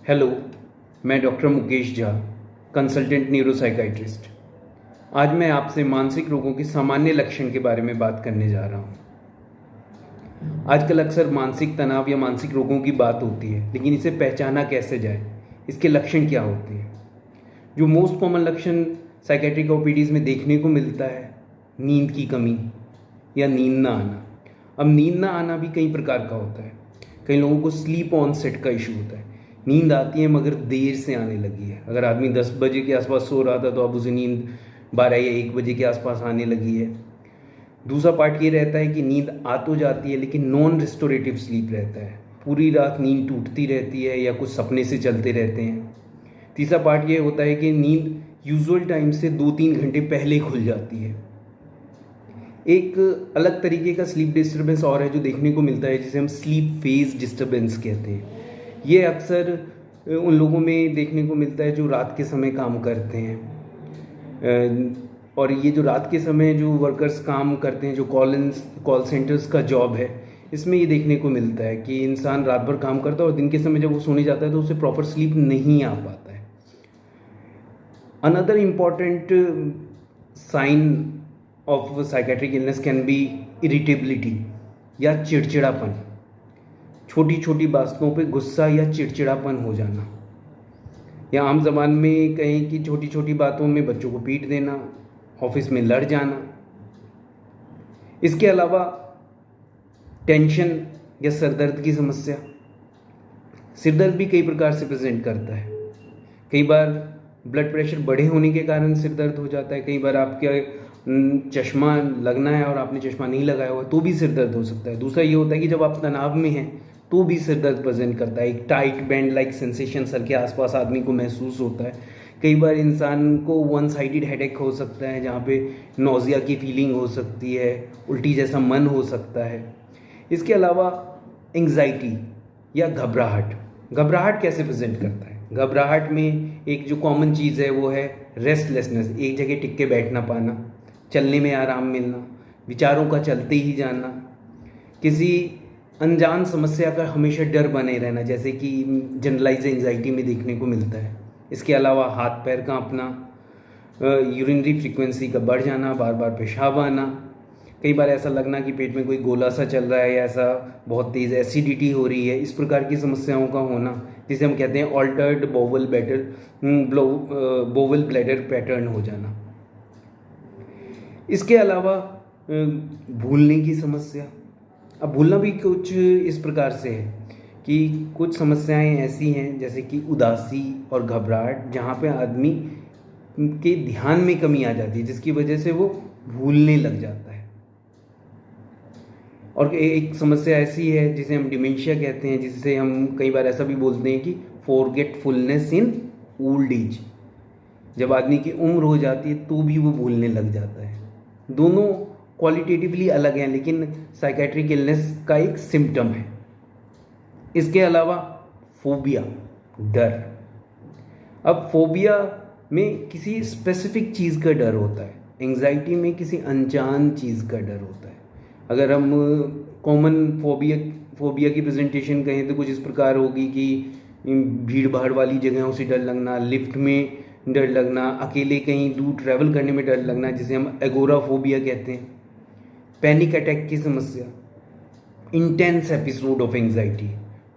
Hello, मैं doctor Mukesh Jha, consultant न्यूरोसाइकाइट्रिस्ट। आज मैं आपसे मानसिक रोगों के सामान्य लक्षण के बारे में बात करने जा रहा हूँ। आजकल अक्सर मानसिक तनाव या मानसिक रोगों की बात होती है, लेकिन इसे पहचाना कैसे जाए, इसके लक्षण क्या होते हैं। जो मोस्ट कॉमन लक्षण साइकेट्रिक ओपीडीज में देखने को मिलता है, नींद की कमी या नींद ना आना। अब नींद ना आना भी कई प्रकार का होता है। कई लोगों को स्लीप ऑनसेट का इशू होता है, नींद आती है मगर देर से आने लगी है। अगर आदमी 10 बजे के आसपास सो रहा था तो अब उसे नींद 12 या 1 बजे के आसपास आने लगी है। दूसरा पार्ट ये रहता है कि नींद आ तो जाती है लेकिन नॉन रिस्टोरेटिव स्लीप रहता है, पूरी रात नींद टूटती रहती है या कुछ सपने से चलते रहते हैं। तीसरा पार्ट ये होता है कि नींद यूजुअल टाइम से 2-3 घंटे पहले खुल जाती है। एक अलग तरीके का स्लीप डिस्टर्बेंस और है जो देखने को मिलता है, जिसे हम स्लीप फेज डिस्टर्बेंस कहते हैं। ये अक्सर उन लोगों में देखने को मिलता है जो रात के समय काम करते हैं, और ये जो रात के समय जो वर्कर्स काम करते हैं, जो कॉल सेंटर्स का जॉब है, इसमें ये देखने को मिलता है कि इंसान रात भर काम करता है और दिन के समय जब वो सोने जाता है तो उसे प्रॉपर स्लीप नहीं आ पाता है। Another important sign of psychiatric illness can be irritability या चिड़चिड़ापन। छोटी छोटी बातों पे गुस्सा या चिड़चिड़ापन हो जाना, या आम ज़बान में कहें कि छोटी छोटी बातों में बच्चों को पीट देना, ऑफिस में लड़ जाना। इसके अलावा टेंशन या सिरदर्द की समस्या। सिरदर्द भी कई प्रकार से प्रेजेंट करता है। कई बार ब्लड प्रेशर बढ़े होने के कारण सिरदर्द हो जाता है। कई बार आपके चश्मा लगना है और आपने चश्मा नहीं लगाया हुआ तो भी सिरदर्द हो सकता है। दूसरा ये होता है कि जब आप तनाव में हैं तो भी सिरदर्द प्रेजेंट करता है। एक tight band like sensation sir के आसपास आदमी को महसूस होता है। कई बार इंसान को वन साइडेड हेडेक हो सकता है, जहाँ पे नोज़िया की फीलिंग हो सकती है, उल्टी जैसा मन हो सकता है। इसके अलावा एंग्जाइटी या घबराहट। घबराहट कैसे प्रेजेंट करता है? घबराहट में एक जो कॉमन चीज़ है वो है रेस्टलेसनेस, एक जगह टिक के बैठ ना पाना, चलने में आराम मिलना, विचारों का चलते ही जाना, किसी अनजान समस्या का हमेशा डर बने रहना, जैसे कि जनरलाइज एंजाइटी में देखने को मिलता है। इसके अलावा हाथ पैर कांपना, यूरिनरी फ्रीक्वेंसी का बढ़ जाना, बार बार पेशाब आना, कई बार ऐसा लगना कि पेट में कोई गोला सा चल रहा है या ऐसा बहुत तेज़ एसिडिटी हो रही है। इस प्रकार की समस्याओं का होना, जिसे हम कहते हैं ऑल्टर्ड बोवल ब्लैडर पैटर्न हो जाना। इसके अलावा भूलने की समस्या। अब भूलना भी कुछ इस प्रकार से है कि कुछ समस्याएं ऐसी हैं जैसे कि उदासी और घबराहट, जहाँ पे आदमी के ध्यान में कमी आ जाती है जिसकी वजह से वो भूलने लग जाता है। और एक समस्या ऐसी है जिसे हम डिमेंशिया कहते हैं, जिससे हम कई बार ऐसा भी बोलते हैं कि फॉरगेटफुलनेस इन ओल्ड एज। जब आदमी की उम्र हो जाती है तो भी वो भूलने लग जाता है। दोनों क्वालिटेटिवली अलग हैं लेकिन साइकेट्रिक इलनेस का एक सिम्टम है। इसके अलावा फोबिया, डर। अब फोबिया में किसी स्पेसिफिक चीज़ का डर होता है, एंग्जाइटी में किसी अनजान चीज़ का डर होता है। अगर हम कॉमन फोबिया की प्रेजेंटेशन कहें तो कुछ इस प्रकार होगी कि भीड़ भाड़ वाली जगहों से डर लगना, लिफ्ट में डर लगना, अकेले कहीं दूर ट्रैवल करने में डर लगना, जिसे हम एगोराफोबिया कहते हैं। पैनिक अटैक की समस्या, इंटेंस एपिसोड ऑफ एंग्जाइटी,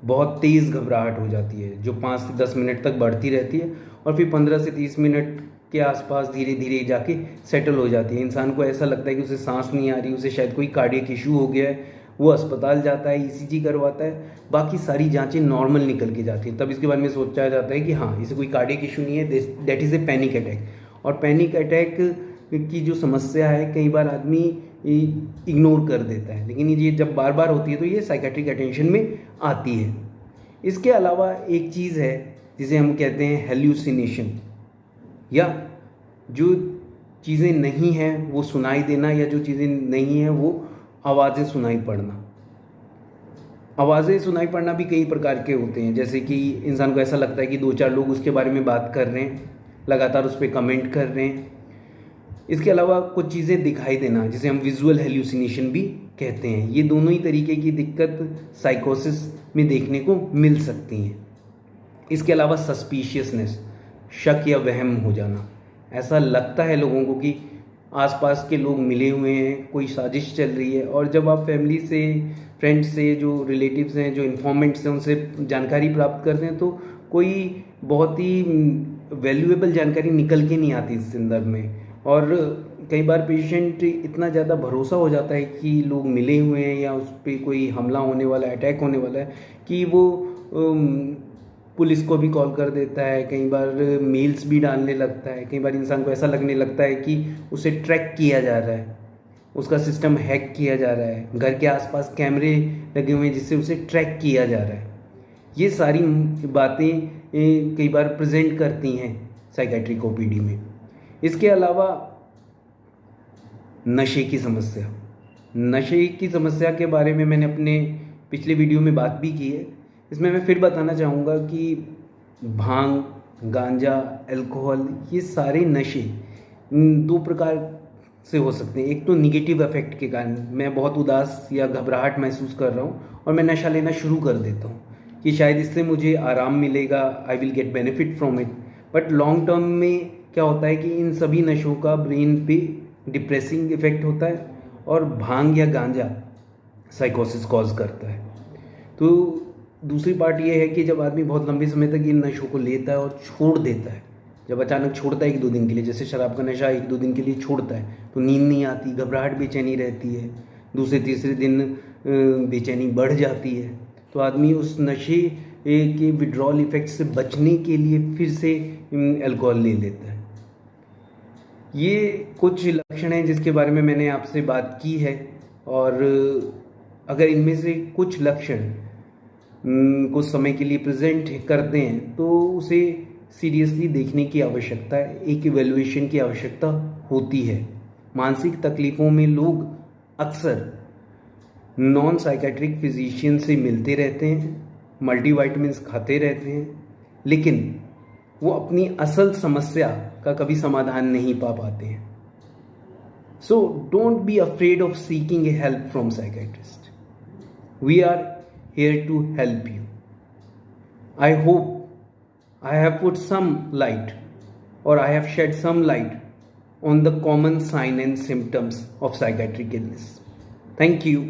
बहुत तेज़ घबराहट हो जाती है जो 5 से 10 मिनट तक बढ़ती रहती है और फिर 15 से 30 मिनट के आसपास धीरे धीरे जाके सेटल हो जाती है। इंसान को ऐसा लगता है कि उसे सांस नहीं आ रही, उसे शायद कोई कार्डियक इशू हो गया है। वो अस्पताल जाता है, ईसीजी करवाता है, बाकी सारी जांचें नॉर्मल निकल के जाती हैं। तब इसके बारे में सोचा जाता है कि हाँ, इसे कोई कार्डियक इशू नहीं है, that is a panic attack. और पैनिक अटैक की जो समस्या है कई बार आदमी इग्नोर कर देता है, लेकिन ये जब बार बार होती है तो ये साइकेट्रिक अटेंशन में आती है। इसके अलावा एक चीज़ है जिसे हम कहते हैं हेल्यूसिनेशन, या जो चीज़ें नहीं हैं वो सुनाई देना, या जो चीज़ें नहीं हैं वो आवाज़ें सुनाई पड़ना। आवाज़ें सुनाई पड़ना भी कई प्रकार के होते हैं, जैसे कि इंसान को ऐसा लगता है कि 2-4 लोग उसके बारे में बात कर रहे हैं, लगातार उस पर कमेंट कर रहे हैं। इसके अलावा कुछ चीज़ें दिखाई देना, जिसे हम विजुअल हेल्यूसिनेशन भी कहते हैं। ये दोनों ही तरीके की दिक्कत साइकोसिस में देखने को मिल सकती हैं। इसके अलावा सस्पिशियसनेस, शक या वहम हो जाना, ऐसा लगता है लोगों को कि आसपास के लोग मिले हुए हैं, कोई साजिश चल रही है। और जब आप फैमिली से, फ्रेंड्स से, जो रिलेटिव्स हैं, जो इन्फॉर्मेंट्स हैं, उनसे जानकारी प्राप्त करते हैं तो कोई बहुत ही वैल्यूएबल जानकारी निकल के नहीं आती इस संदर्भ में। और कई बार पेशेंट इतना ज़्यादा भरोसा हो जाता है कि लोग मिले हुए हैं या उस पर कोई हमला होने वाला है, अटैक होने वाला है, कि वो पुलिस को भी कॉल कर देता है, कई बार मेल्स भी डालने लगता है। कई बार इंसान को ऐसा लगने लगता है कि उसे ट्रैक किया जा रहा है, उसका सिस्टम हैक किया जा रहा है, घर के आसपास कैमरे लगे हुए हैं जिससे उसे ट्रैक किया जा रहा है। ये सारी बातें कई बार प्रेजेंट करती हैं साइकेट्रिक ओपीडी में। इसके अलावा नशे की समस्या के बारे में मैंने अपने पिछले वीडियो में बात भी की है। इसमें मैं फिर बताना चाहूँगा कि भांग, गांजा, अल्कोहल, ये सारे नशे दो प्रकार से हो सकते हैं। एक तो निगेटिव इफेक्ट के कारण, मैं बहुत उदास या घबराहट महसूस कर रहा हूँ और मैं नशा लेना शुरू कर देता हूँ कि शायद इससे मुझे आराम मिलेगा, I will get benefit from it. But long term में क्या होता है कि इन सभी नशों का ब्रेन पे डिप्रेसिंग इफेक्ट होता है और भांग या गांजा साइकोसिस कॉज करता है। तो दूसरी पार्ट ये है कि जब आदमी बहुत लंबे समय तक इन नशों को लेता है और छोड़ देता है, जब अचानक छोड़ता है 1-2 दिन के लिए, जैसे शराब का नशा 1-2 दिन के लिए छोड़ता है तो नींद नहीं आती, घबराहट, बेचैनी रहती है, दूसरे तीसरे दिन बेचैनी बढ़ जाती है। तो आदमी उस नशे के विड्रॉल इफेक्ट से बचने के लिए फिर से अल्कोहल ले लेता है। ये कुछ लक्षण हैं जिसके बारे में मैंने आपसे बात की है, और अगर इनमें से कुछ लक्षण कुछ समय के लिए प्रेजेंट करते हैं तो उसे सीरियसली देखने की आवश्यकता है, एक इवैल्यूएशन की आवश्यकता होती है। मानसिक तकलीफ़ों में लोग अक्सर नॉन साइकेट्रिक फिजिशियन से मिलते रहते हैं, मल्टीविटामिन्स खाते रहते हैं, लेकिन वो अपनी असल समस्या का कभी समाधान नहीं पा पाते हैं। So don't be afraid of seeking a help from psychiatrist. We are here to help you. I hope I have put some light, or I have shed some light on the common signs and symptoms of psychiatric illness. Thank you.